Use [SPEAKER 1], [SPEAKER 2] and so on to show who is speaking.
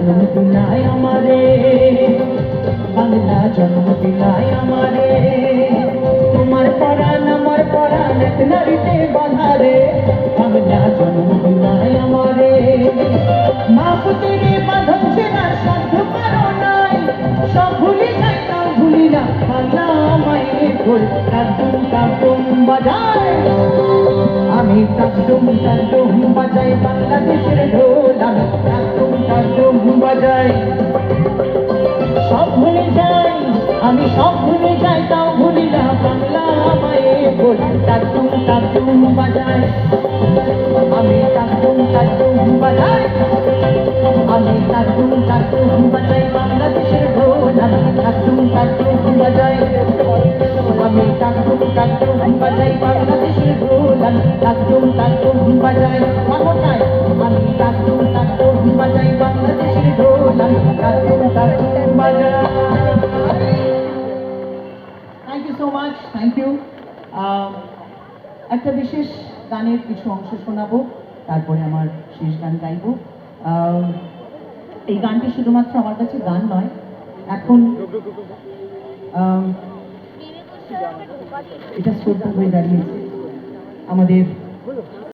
[SPEAKER 1] জন্ম দিলাই আমারে, বাংলা জন্ম দিলাই আমারে। তোমার পরাণ আমার পরাণ এক নারীতে বাঁধারে, বাংলা জন্ম দিলাই আমারে। মা পুতিরে বাঁধন ছেড়ার সাধ্য কারো নাই, সব ভুলি যাই তাও ভুলি না বাংলা মায়ের ঢোল। টাকডুম টাকডুম বাজায় আমি, টাকডুম টাকডুম বাজাই বাংলাদেশের ঢোল। আমি টাকডুম টাকডুম বাজাই, সব ভুলে যাই আমি, সব ভুলে যাই তাও ভুলি না বাংলা মায়ের ঢোল। টাকডুম টাকডুম বাজাই আমি, টাকডুম টাকডুম বাজাই আমি, টাকডুম টাকডুম বাজাই বাংলাদেশের ঢোল। আমি টাকডুম টাকডুম বাজাই আমি, টাকডুম টাকডুম বাজাই বাংলাদেশের ঢোল। আমি টাকডুম টাকডুম বাজাই মাথায়, আমি টাকডুম টাকডুম বাজাই বাংলাদেশের ঢোল। আমি টাকডুম টাকডুম বাজাই। Thank you so much, thank you. একটা বিশেষ গানের কিছু অংশ শোনাবো, তারপরে আমার শেষ গান গাইব। এই গানটি শুধুমাত্র আমার কাছে গান নয়, এখন এটা শ্রদ্ধা হয়ে দাঁড়িয়েছে আমাদের